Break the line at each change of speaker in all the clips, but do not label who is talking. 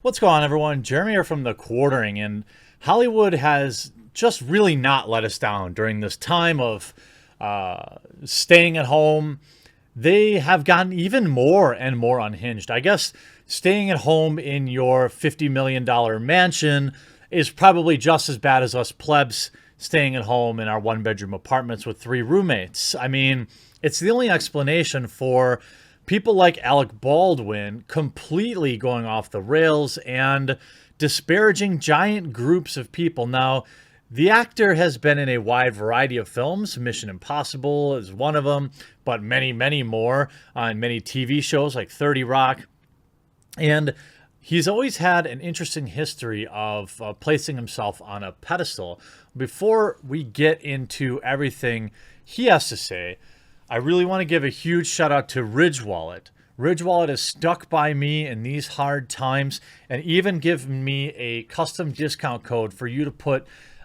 What's going on, everyone? Jeremy here from The Quartering, and Hollywood has just really not let us down during this time of staying at home. They have gotten even more and more unhinged. I guess staying at home in your $50 million mansion is probably just as bad as us plebs staying at home in our one-bedroom apartments with 3 roommates. I mean, it's the only explanation for people like Alec Baldwin completely going off the rails and disparaging giant groups of people. Now, the actor has been in a wide variety of films. Mission Impossible is one of them, but many, many more on many TV shows like 30 Rock. And he's always had an interesting history of placing himself on a pedestal. Before we get into everything he has to say, I really want to give a huge shout out to Ridge Wallet. Ridge Wallet has stuck by me in these hard times and even given me a custom discount code for you to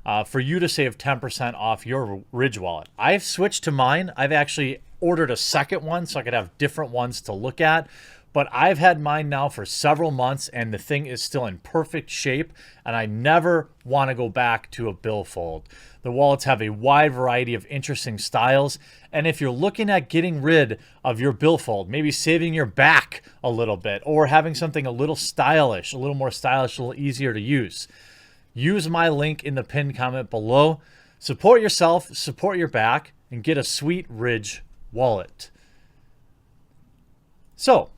save 10% off your Ridge Wallet. I've switched to mine. I've actually ordered a second one so I could have different ones to look at. But I've had mine now for several months and the thing is still in perfect shape, and I never want to go back to a billfold. The wallets have a wide variety of interesting styles, and if you're looking at getting rid of your billfold, maybe saving your back a little bit or having something a little stylish, a little more stylish, a little easier to use my link in the pinned comment below. Support yourself, support your back, and get a sweet Ridge wallet. So,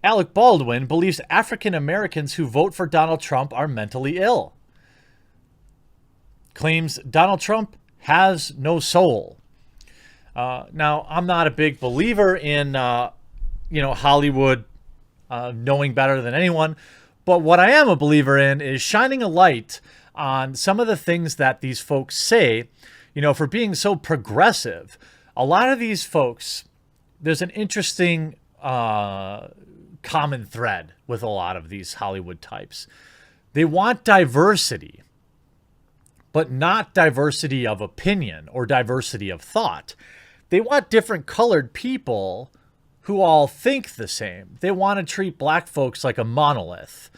Alec Baldwin believes African Americans who vote for Donald Trump are mentally ill. Claims Donald Trump has no soul. Now, I'm not a big believer in, Hollywood knowing better than anyone. But what I am a believer in is shining a light on some of the things that these folks say, for being so progressive. A lot of these folks, there's an interesting common thread with a lot of these Hollywood types. They want diversity, but not diversity of opinion or diversity of thought. They want different colored people who all think the same. They want to treat black folks like a monolith.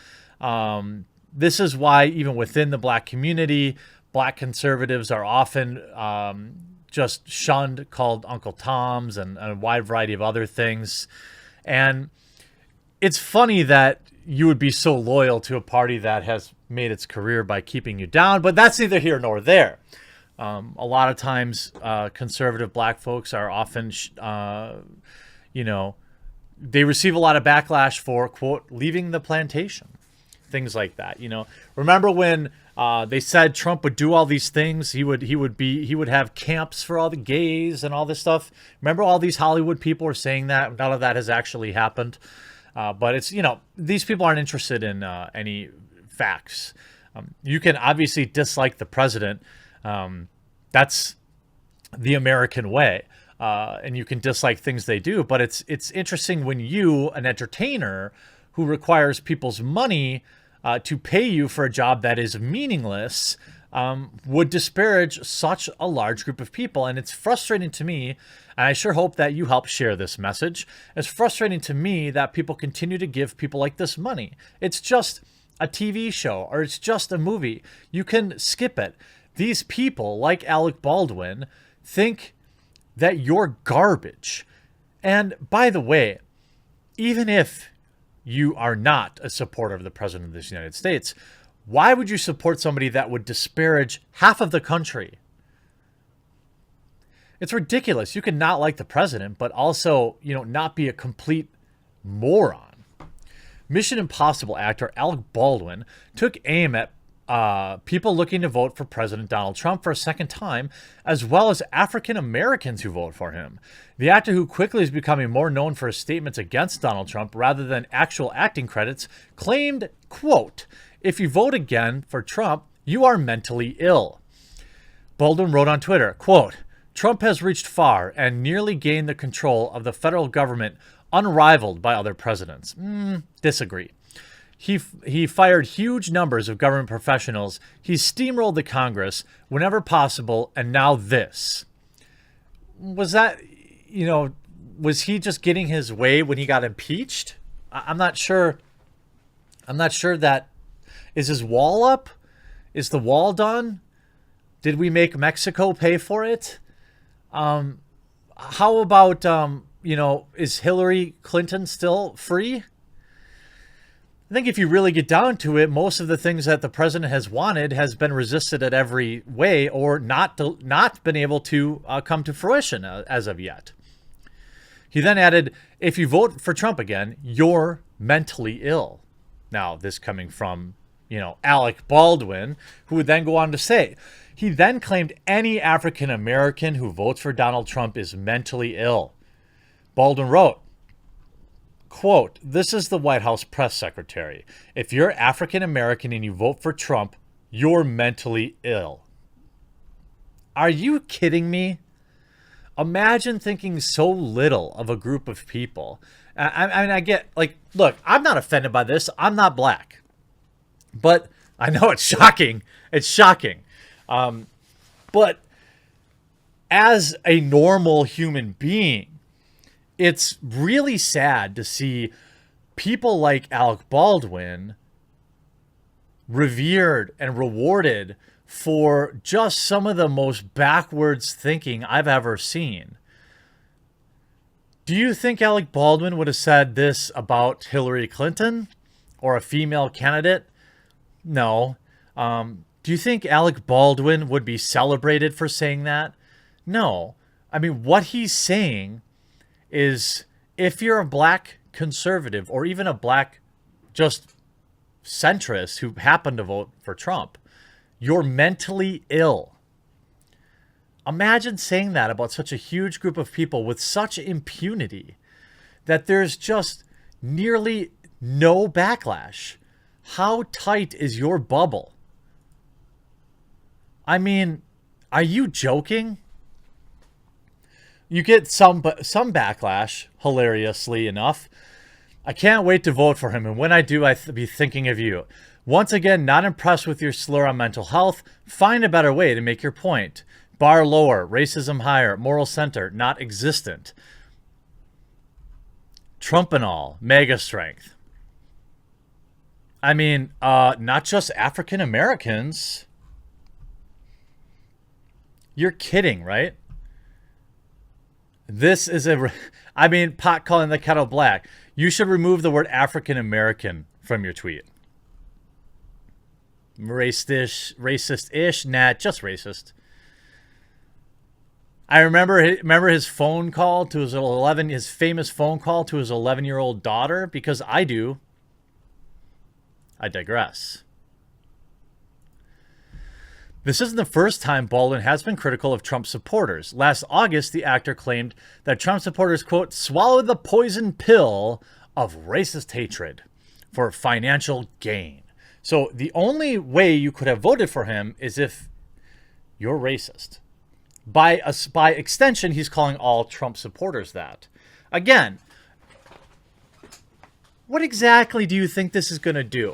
This is why even within the black community, black conservatives are often just shunned, called Uncle Toms and a wide variety of other things. And it's funny that you would be so loyal to a party that has made its career by keeping you down, but that's neither here nor there. A lot of times, conservative black folks are often, they receive a lot of backlash for, quote, leaving the plantation, things like that. Remember when they said Trump would do all these things? He would have camps for all the gays and all this stuff. Remember all these Hollywood people were saying that? None of that has actually happened. But it's, these people aren't interested in any facts. You can obviously dislike the president. That's the American way. And you can dislike things they do. But it's interesting when you, an entertainer who requires people's money to pay you for a job that is meaningless, would disparage such a large group of people. And it's frustrating to me, and I sure hope that you help share this message. It's frustrating to me that people continue to give people like this money. It's just a TV show or it's just a movie. You can skip it. These people, like Alec Baldwin, think that you're garbage. And by the way, even if you are not a supporter of the President of the United States, why would you support somebody that would disparage half of the country? It's ridiculous. You can not like the president, but also, not be a complete moron. Mission Impossible actor Alec Baldwin took aim at people looking to vote for President Donald Trump for a second time, as well as African Americans who vote for him. The actor, who quickly is becoming more known for his statements against Donald Trump rather than actual acting credits, claimed, quote, "If you vote again for Trump, you are mentally ill." Baldwin wrote on Twitter, quote, "Trump has reached far and nearly gained the control of the federal government unrivaled by other presidents." Disagree. He fired huge numbers of government professionals. He steamrolled the Congress whenever possible, and now this. Was that, was he just getting his way when he got impeached? I'm not sure I'm not sure that... Is his wall up? Is the wall done? Did we make Mexico pay for it? How about, is Hillary Clinton still free? I think if you really get down to it, most of the things that the president has wanted has been resisted at every way or not been able to come to fruition as of yet. He then added, if you vote for Trump again, you're mentally ill. Now, this coming from, Alec Baldwin, who would then go on to say, he then claimed any African American who votes for Donald Trump is mentally ill. Baldwin wrote, quote, this is the White House press secretary. If you're African American and you vote for Trump, you're mentally ill. Are you kidding me? Imagine thinking so little of a group of people. I mean, I get, look, I'm not offended by this. I'm not black. But I know it's shocking. It's shocking. But as a normal human being, it's really sad to see people like Alec Baldwin revered and rewarded for just some of the most backwards thinking I've ever seen. Do you think Alec Baldwin would have said this about Hillary Clinton or a female candidate? No. Do you think Alec Baldwin would be celebrated for saying that? No. I mean, what he's saying is if you're a black conservative or even a black just centrist who happened to vote for Trump, you're mentally ill. Imagine saying that about such a huge group of people with such impunity that there's just nearly no backlash. How tight is your bubble? I mean, are you joking? You get some backlash, hilariously enough. I can't wait to vote for him, and when I do, I'll be thinking of you. Once again, not impressed with your slur on mental health. Find a better way to make your point. Bar lower, racism higher, moral center not existent. Trump and all, mega strength. I mean, not just African Americans. You're kidding, right? This is pot calling the kettle black. You should remove the word African American from your tweet. Racist-ish? Nah, just racist. I remember his phone call to his famous phone call to his 11-year-old daughter, because I do. I digress. This isn't the first time Baldwin has been critical of Trump supporters. Last August, the actor claimed that Trump supporters, quote, swallowed the poison pill of racist hatred for financial gain. So the only way you could have voted for him is if you're racist. By extension, he's calling all Trump supporters that. Again, what exactly do you think this is going to do?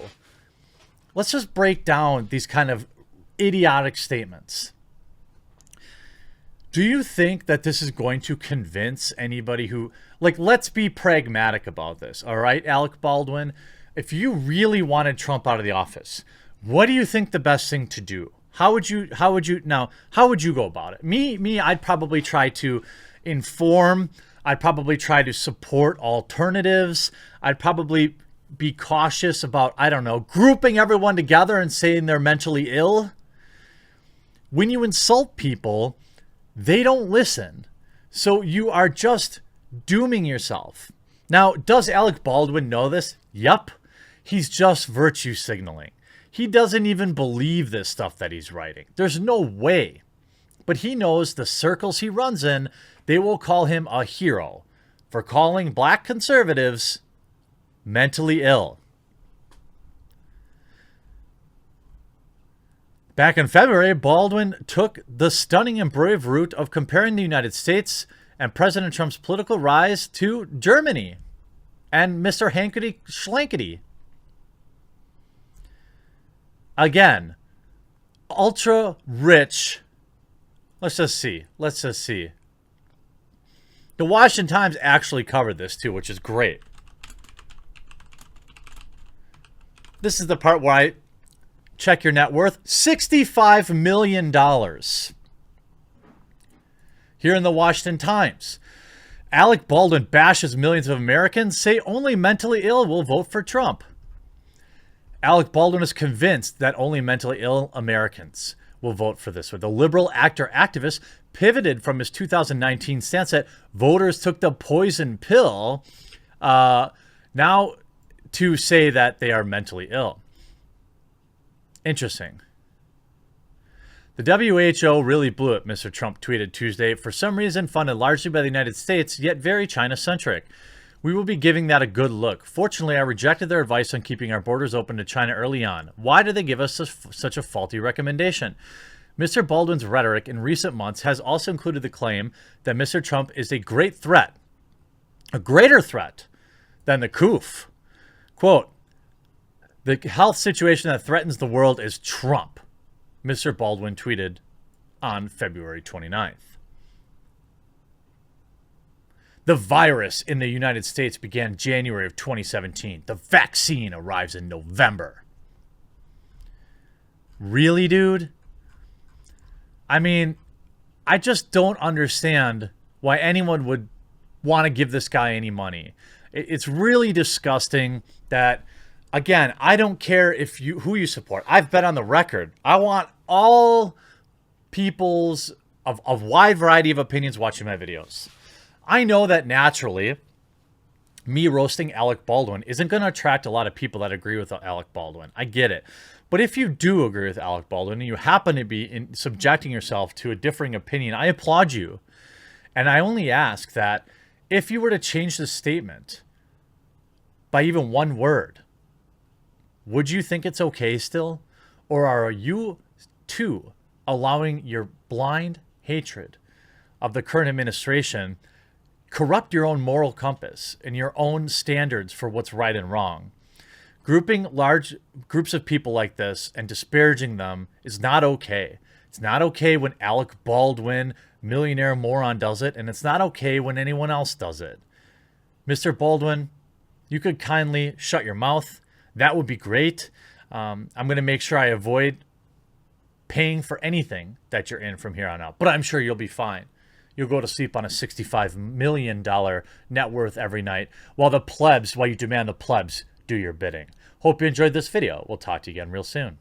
Let's just break down these kind of idiotic statements. Do you think that this is going to convince anybody who, let's be pragmatic about this, all right, Alec Baldwin? If you really wanted Trump out of the office, what do you think the best thing to do? How would you go about it? Me, I'd probably try to inform. I'd probably try to support alternatives. I'd probably be cautious about, grouping everyone together and saying they're mentally ill. When you insult people, they don't listen. So you are just dooming yourself. Now, does Alec Baldwin know this? Yup. He's just virtue signaling. He doesn't even believe this stuff that he's writing. There's no way. But he knows the circles he runs in, they will call him a hero for calling black conservatives mentally ill. Back in February, Baldwin took the stunning and brave route of comparing the United States and President Trump's political rise to Germany and Mr. Hankety Schlankety. Again, ultra rich. Let's just see. The Washington Times actually covered this too, which is great. This is the part where I check your net worth. $65 million. Here in the Washington Times, Alec Baldwin bashes millions of Americans, say only mentally ill will vote for Trump. Alec Baldwin is convinced that only mentally ill Americans will vote for this. The liberal actor-activist pivoted from his 2019 stance that voters took the poison pill now to say that they are mentally ill. Interesting. The WHO really blew it, Mr. Trump tweeted Tuesday, for some reason funded largely by the United States, yet very China-centric. We will be giving that a good look. Fortunately, I rejected their advice on keeping our borders open to China early on. Why did they give us such a faulty recommendation? Mr. Baldwin's rhetoric in recent months has also included the claim that Mr. Trump is a great threat, a greater threat than the COOF. Quote, the health situation that threatens the world is Trump, Mr. Baldwin tweeted on February 29th. The virus in the United States began January of 2017. The vaccine arrives in November. Really, dude? I mean, I just don't understand why anyone would want to give this guy any money. It's really disgusting that, again, I don't care if who you support. I've been on the record. I want all people's of wide variety of opinions watching my videos. I know that naturally, me roasting Alec Baldwin isn't going to attract a lot of people that agree with Alec Baldwin. I get it. But if you do agree with Alec Baldwin and you happen to be subjecting yourself to a differing opinion, I applaud you. And I only ask that if you were to change the statement by even one word, would you think it's okay still? Or are you, too, allowing your blind hatred of the current administration corrupt your own moral compass and your own standards for what's right and wrong? Grouping large groups of people like this and disparaging them is not okay. It's not okay when Alec Baldwin, millionaire moron, does it, and it's not okay when anyone else does it. Mr. Baldwin, you could kindly shut your mouth. That would be great. I'm going to make sure I avoid paying for anything that you're in from here on out, but I'm sure you'll be fine. You'll go to sleep on a $65 million net worth every night while you demand the plebs do your bidding. Hope you enjoyed this video. We'll talk to you again real soon.